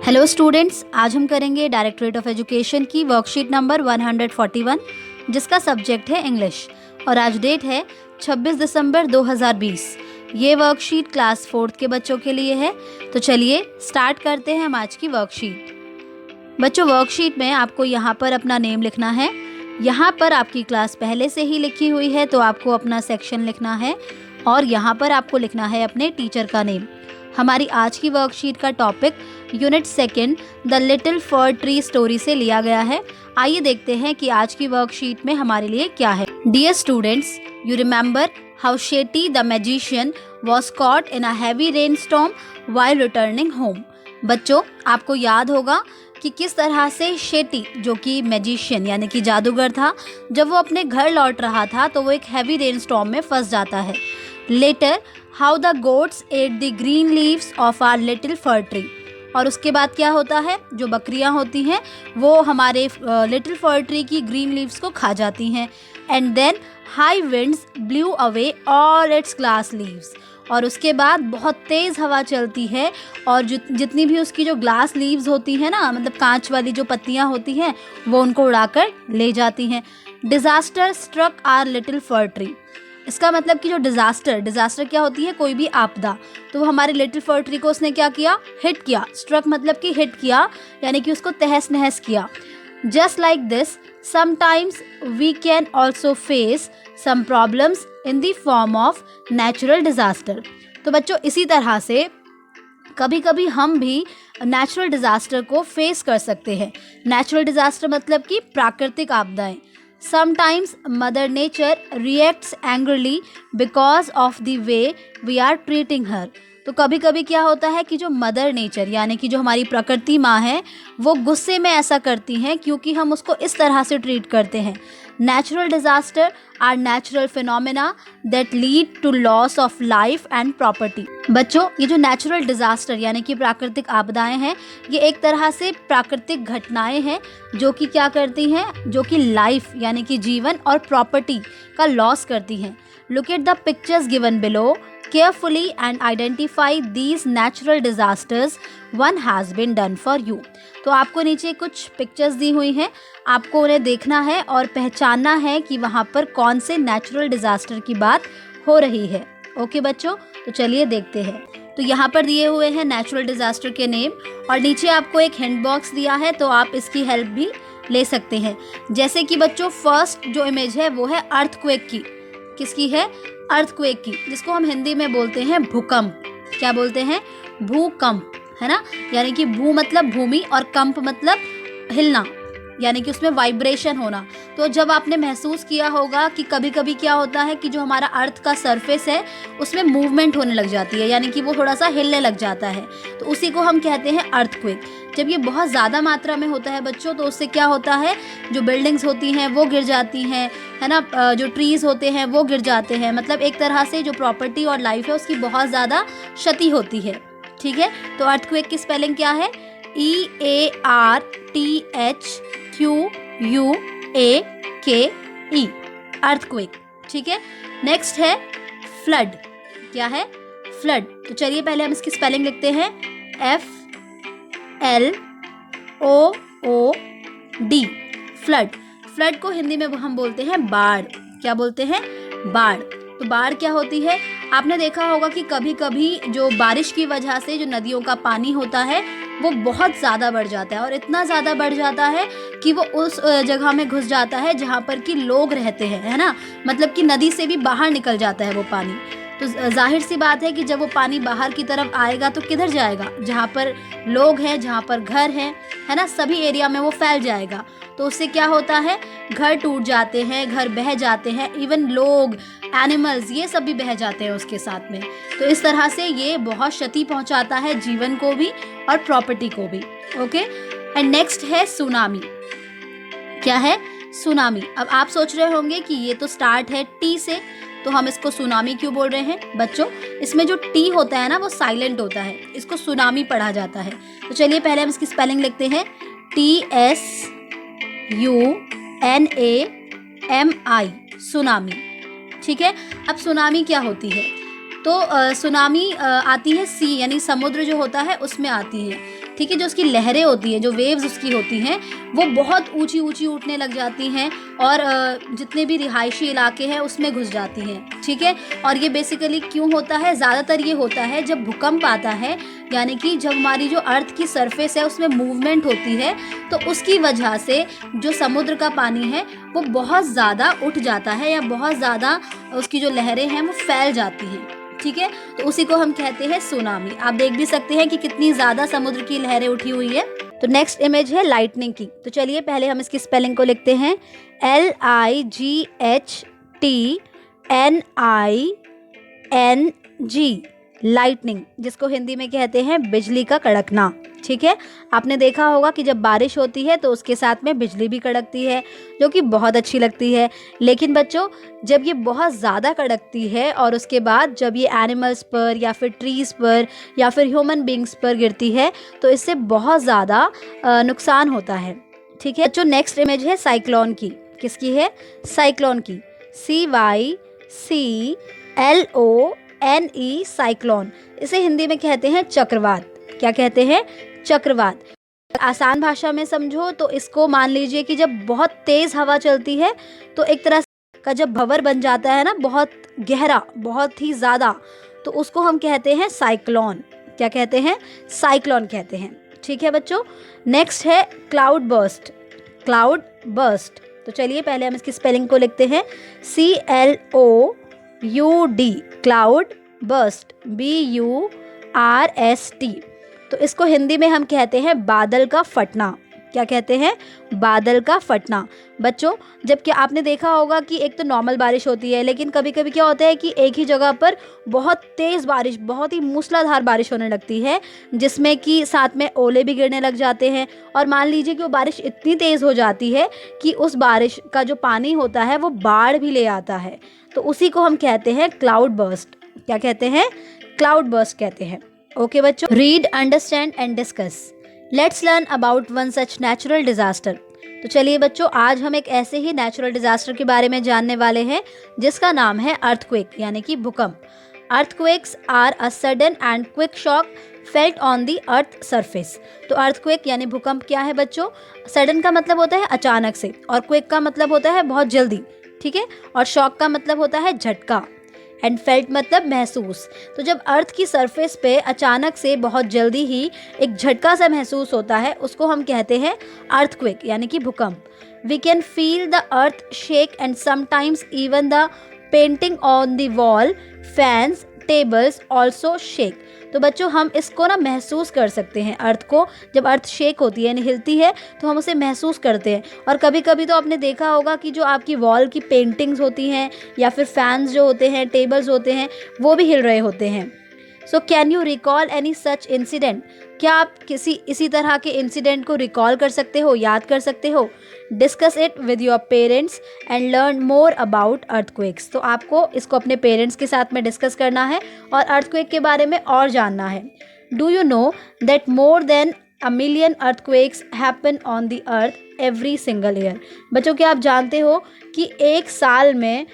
Hello students, आज हम करेंगे डायरेक्टरेट ऑफ एजुकेशन की वर्कशीट नंबर 141 जिसका सब्जेक्ट है इंग्लिश और आज डेट है 26 दिसंबर 2020। ये वर्कशीट क्लास 4th के बच्चों के लिए है। तो चलिए स्टार्ट करते हैं हम आज की वर्कशीट। बच्चों, वर्कशीट में आपको यहाँ पर अपना नेम लिखना है। यहाँ पर आपकी क्लास पहले से ही लिखी हुई है तो आपको अपना सेक्शन लिखना है और यहाँ पर आपको लिखना है अपने टीचर का नेम। हमारी आज की वर्कशीट का topic unit 2 the little fir tree story से लिया गया है। आइए देखते हैं कि आज की वर्कशीट में हमारे लिए क्या है। Dear students, you remember how Shetty the magician was caught in a heavy rain storm while returning home. बच्चों, आपको याद होगा कि किस तरह से शेटी, जो कि मैजिशियन यानी कि जादूगर था, जब वो अपने घर लौट रहा था तो वो एक हैवी रेन स्टॉर्म में फंस जाता है। Later how the goats ate the green leaves of our little fir tree. और उसके बाद क्या होता है, जो बकरियां होती हैं वो हमारे लिटिल फर ट्री की ग्रीन लीव्स को खा जाती हैं। And then high winds blew away all its glass leaves. और उसके बाद बहुत तेज़ हवा चलती है और जितनी भी उसकी जो ग्लास लीव्स होती हैं ना, मतलब कांच वाली जो पत्तियां होती हैं, वो उनको उड़ाकर ले जाती हैं। Disaster struck our little fir tree. इसका मतलब कि जो डिज़ास्टर क्या होती है, कोई भी आपदा, तो वो हमारे लिटिल फर ट्री को उसने क्या किया, हिट किया। स्ट्रक मतलब कि हिट किया, यानी कि उसको तहस नहस किया। Just like this sometimes we can also face some problems in the form of natural disaster. तो बच्चों, इसी तरह से कभी कभी हम भी नेचुरल डिज़ास्टर को फेस कर सकते हैं। नेचुरल डिज़ास्टर मतलब कि प्राकृतिक आपदाएं। Sometimes Mother Nature reacts angrily because of the way we are treating her. तो कभी कभी क्या होता है कि जो मदर नेचर यानी कि जो हमारी प्रकृति माँ है, वो गुस्से में ऐसा करती हैं क्योंकि हम उसको इस तरह से ट्रीट करते हैं। Natural disaster are natural phenomena that lead to loss of life and property. बच्चों, ये जो नेचुरल डिज़ास्टर यानी कि प्राकृतिक आपदाएं हैं, ये एक तरह से प्राकृतिक घटनाएं हैं जो कि क्या करती हैं, जो कि लाइफ यानी कि जीवन और प्रॉपर्टी का लॉस करती हैं। Look at the pictures given below carefully and identify these natural disasters one has been done for you. तो आपको नीचे कुछ पिक्चर्स दी हुई हैं, आपको उन्हें देखना है और पहचानना है कि वहाँ पर कौन से नेचुरल डिज़ास्टर की बात हो रही है। ओके बच्चों, तो चलिए देखते हैं। तो यहाँ पर दिए हुए हैं नेचुरल डिज़ास्टर के नेम और नीचे आपको एक हिंट बॉक्स दिया है, तो आप इसकी हेल्प भी ले सकते हैं। जैसे कि बच्चों, फर्स्ट जो इमेज है वो है अर्थक्वेक की। किसकी है? अर्थक्वेक की, जिसको हम हिंदी में बोलते हैं भूकंप। क्या बोलते हैं? भूकंप, है ना। यानी कि भू मतलब भूमि और कंप मतलब हिलना, यानी कि उसमें वाइब्रेशन होना। तो जब आपने महसूस किया होगा कि कभी कभी क्या होता है कि जो हमारा अर्थ का सरफेस है उसमें मूवमेंट होने लग जाती है, यानी कि वो थोड़ा सा हिलने लग जाता है, तो उसी को हम कहते हैं अर्थक्वेक। जब ये बहुत ज़्यादा मात्रा में होता है बच्चों, तो उससे क्या होता है, जो बिल्डिंग्स होती हैं वो गिर जाती हैं, है ना, जो ट्रीज़ होते हैं वो गिर जाते हैं। मतलब एक तरह से जो प्रॉपर्टी और लाइफ है उसकी बहुत ज़्यादा क्षति होती है। ठीक है, तो अर्थक्वेक की स्पेलिंग क्या है? EARTHQUAKE, earthquake. ठीक है, नेक्स्ट है फ्लड। क्या है? फ्लड। तो चलिए पहले हम इसकी स्पेलिंग लिखते हैं, FLOOD, फ्लड। फ्लड को हिंदी में हम बोलते हैं बाढ़। क्या बोलते हैं? बाढ़। तो बाढ़ क्या होती है? आपने देखा होगा कि कभी कभी जो बारिश की वजह से जो नदियों का पानी होता है वो बहुत ज़्यादा बढ़ जाता है और इतना ज़्यादा बढ़ जाता है कि वो उस जगह में घुस जाता है जहाँ पर कि लोग रहते हैं, है ना। मतलब कि नदी से भी बाहर निकल जाता है वो पानी। तो जाहिर सी बात है कि जब वो पानी बाहर की तरफ आएगा तो किधर जाएगा? जहाँ पर लोग हैं, जहाँ पर घर हैं, है ना, सभी एरिया में वो फैल जाएगा। तो उससे क्या होता है, घर टूट जाते हैं, घर बह जाते हैं, इवन लोग, एनिमल्स, ये सब भी बह जाते हैं उसके साथ में। तो इस तरह से ये बहुत क्षति पहुंचाता है जीवन को भी और प्रॉपर्टी को भी। ओके, एंड नेक्स्ट है सुनामी। क्या है? सुनामी। अब आप सोच रहे होंगे कि ये तो स्टार्ट है टी से, तो हम इसको सुनामी क्यों बोल रहे हैं? बच्चों, इसमें जो टी होता है ना वो साइलेंट होता है, इसको सुनामी पढ़ा जाता है। तो चलिए पहले हम इसकी स्पेलिंग लिखते हैं, TSUNAMI, सुनामी। ठीक है, अब सुनामी क्या होती है? तो सुनामी आती है सी यानी समुद्र जो होता है उसमें आती है। ठीक है, जो उसकी लहरें होती हैं, जो वेव्स उसकी होती हैं, वो बहुत ऊंची ऊंची उठने लग जाती हैं और जितने भी रिहायशी इलाके हैं उसमें घुस जाती हैं। ठीक है, और ये बेसिकली क्यों होता है? ज़्यादातर ये होता है जब भूकंप आता है, यानी कि जब हमारी जो अर्थ की सरफेस है उसमें मूवमेंट होती है, तो उसकी वजह से जो समुद्र का पानी है वो बहुत ज़्यादा उठ जाता है या बहुत ज़्यादा उसकी जो लहरें हैं वो फैल जाती हैं। ठीक है, तो उसी को हम कहते हैं सुनामी। आप देख भी सकते हैं कि कितनी ज़्यादा समुद्र की लहरें उठी हुई है। तो नेक्स्ट इमेज है लाइटनिंग की। तो चलिए पहले हम इसकी स्पेलिंग को लिखते हैं, LIGHTNING, लाइटनिंग, जिसको हिंदी में कहते हैं बिजली का कड़कना। ठीक है, आपने देखा होगा कि जब बारिश होती है तो उसके साथ में बिजली भी कड़कती है, जो कि बहुत अच्छी लगती है। लेकिन बच्चों, जब ये बहुत ज़्यादा कड़कती है और उसके बाद जब ये एनिमल्स पर या फिर ट्रीज़ पर या फिर ह्यूमन बींग्स पर गिरती है तो इससे बहुत ज़्यादा नुकसान होता है। ठीक है बच्चों, नेक्स्ट इमेज है साइक्लोन की। किसकी है? साइक्लोन की। CYCLONE, cyclone. इसे हिंदी में कहते हैं चक्रवात। क्या कहते हैं? चक्रवात। आसान भाषा में समझो तो इसको मान लीजिए कि जब बहुत तेज़ हवा चलती है तो एक तरह का जब भंवर बन जाता है ना, बहुत गहरा, बहुत ही ज़्यादा, तो उसको हम कहते हैं साइक्लोन। क्या कहते हैं? साइक्लोन कहते हैं। ठीक है बच्चों, नेक्स्ट है क्लाउड बर्स्ट। क्लाउड बर्स्ट, तो चलिए पहले हम इसकी स्पेलिंग को लिखते हैं, CLOUD, क्लाउड बर्स्ट, BURST। तो इसको हिंदी में हम कहते हैं बादल का फटना। क्या कहते हैं? बादल का फटना। बच्चों, जबकि आपने देखा होगा कि एक तो नॉर्मल बारिश होती है, लेकिन कभी कभी क्या होता है कि एक ही जगह पर बहुत तेज़ बारिश, बहुत ही मूसलाधार बारिश होने लगती है, जिसमें कि साथ में ओले भी गिरने लग जाते हैं। और मान लीजिए कि वो बारिश इतनी तेज़ हो जाती है कि उस बारिश का जो पानी होता है वो बाढ़ भी ले आता है। तो उसी को हम कहते हैं क्लाउड बर्स्ट। क्या कहते हैं? क्लाउड बर्स्ट कहते हैं। ओके बच्चों, read, understand and discuss. Let's learn about one such natural disaster. तो चलिए बच्चों, आज हम एक ऐसे ही नेचुरल डिज़ास्टर के बारे में जानने वाले हैं जिसका नाम है अर्थक्वेक, यानी कि भूकंप। Earthquakes are a sudden and quick shock felt on the earth surface. तो अर्थक्वेक यानी भूकंप क्या है बच्चों? सडन का मतलब होता है अचानक से, और क्विक का मतलब होता है बहुत जल्दी। ठीक है, और शॉक का मतलब होता है झटका, एंड फेल्ट मतलब महसूस। तो जब अर्थ की सरफेस पे अचानक से बहुत जल्दी ही एक झटका सा महसूस होता है, उसको हम कहते हैं अर्थक्वेक, यानी कि भूकंप। We can feel the earth shake and sometimes even the painting on the wall, fans, tables also shake. तो बच्चों, हम इसको ना महसूस कर सकते हैं, अर्थ को। जब अर्थ शेक होती है यानी हिलती है तो हम उसे महसूस करते हैं। और कभी कभी तो आपने देखा होगा कि जो आपकी वॉल की पेंटिंग्स होती हैं या फिर फैंस जो होते हैं, टेबल्स होते हैं, वो भी हिल रहे होते हैं। So can you recall any such incident? क्या आप किसी इसी तरह के इंसिडेंट को रिकॉल कर सकते हो, याद कर सकते हो? Discuss it with your parents and learn more about earthquakes. तो आपको इसको अपने पेरेंट्स के साथ में डिस्कस करना है और अर्थक्वेक के बारे में और जानना है। Do you know that more than a million earthquakes happen on the earth every single year? बच्चों, क्या आप जानते हो कि एक साल में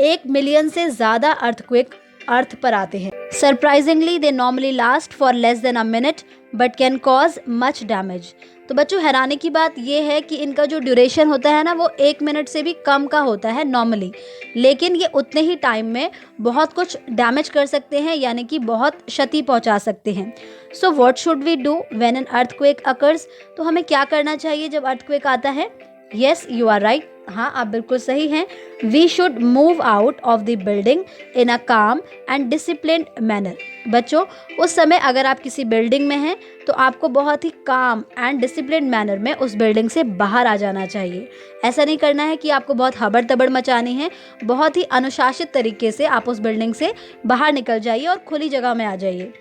1 मिलियन से ज़्यादा अर्थक्वेक अर्थ पर आते हैं। Surprisingly they normally last for less than a minute but can cause much damage. तो बच्चों, हैरानी की बात यह है कि इनका जो ड्यूरेशन होता है ना, वो 1 मिनट से भी कम का होता है नॉर्मली, लेकिन ये उतने ही टाइम में बहुत कुछ डैमेज कर सकते हैं, यानी कि बहुत क्षति पहुंचा सकते हैं। So what should we do when an earthquake occurs? तो हमें क्या करना चाहिए जब अर्थक्वेक आता है? Yes, you are right. हाँ, आप बिल्कुल सही हैं। We should move out of the building in a calm and disciplined manner. बच्चों, उस समय अगर आप किसी बिल्डिंग में हैं तो आपको बहुत ही काम एंड डिसिप्लिन्ड मैनर में उस बिल्डिंग से बाहर आ जाना चाहिए। ऐसा नहीं करना है कि आपको बहुत हबड़ तबड़ मचानी है। बहुत ही अनुशासित तरीके से आप उस बिल्डिंग से बाहर निकल जाइए और खुली जगह में आ जाइए।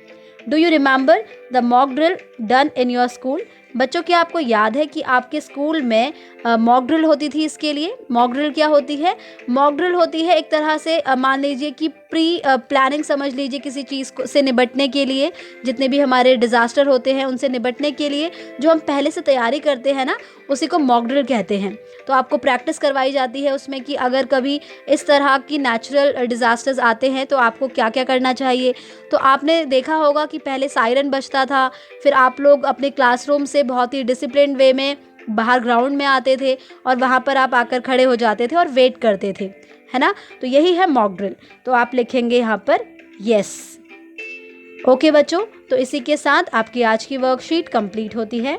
Do you remember the mock drill done in your school? बच्चों, क्या आपको याद है कि आपके स्कूल में मॉक ड्रिल होती थी? इसके लिए मॉक ड्रिल क्या होती है? मॉक ड्रिल होती है एक तरह से, मान लीजिए कि प्री प्लानिंग समझ लीजिए, किसी चीज़ को से निपटने के लिए, जितने भी हमारे डिज़ास्टर होते हैं उनसे निपटने के लिए जो हम पहले से तैयारी करते हैं ना, उसी को मॉक ड्रिल कहते हैं। तो आपको प्रैक्टिस करवाई जाती है उसमें कि अगर कभी इस तरह की नेचुरल डिज़ास्टर्स आते हैं तो आपको क्या क्या करना चाहिए। तो आपने देखा होगा कि पहले सायरन बजता था, फिर आप लोग अपने क्लासरूम से बहुत ही डिसिप्लिन्ड वे में बाहर ग्राउंड में आते थे और वहाँ पर आप आकर खड़े हो जाते थे और वेट करते थे, है ना। तो यही है मॉक ड्रिल। तो आप लिखेंगे यहाँ पर यस। ओके बच्चों, तो इसी के साथ आपकी आज की वर्कशीट कंप्लीट होती है।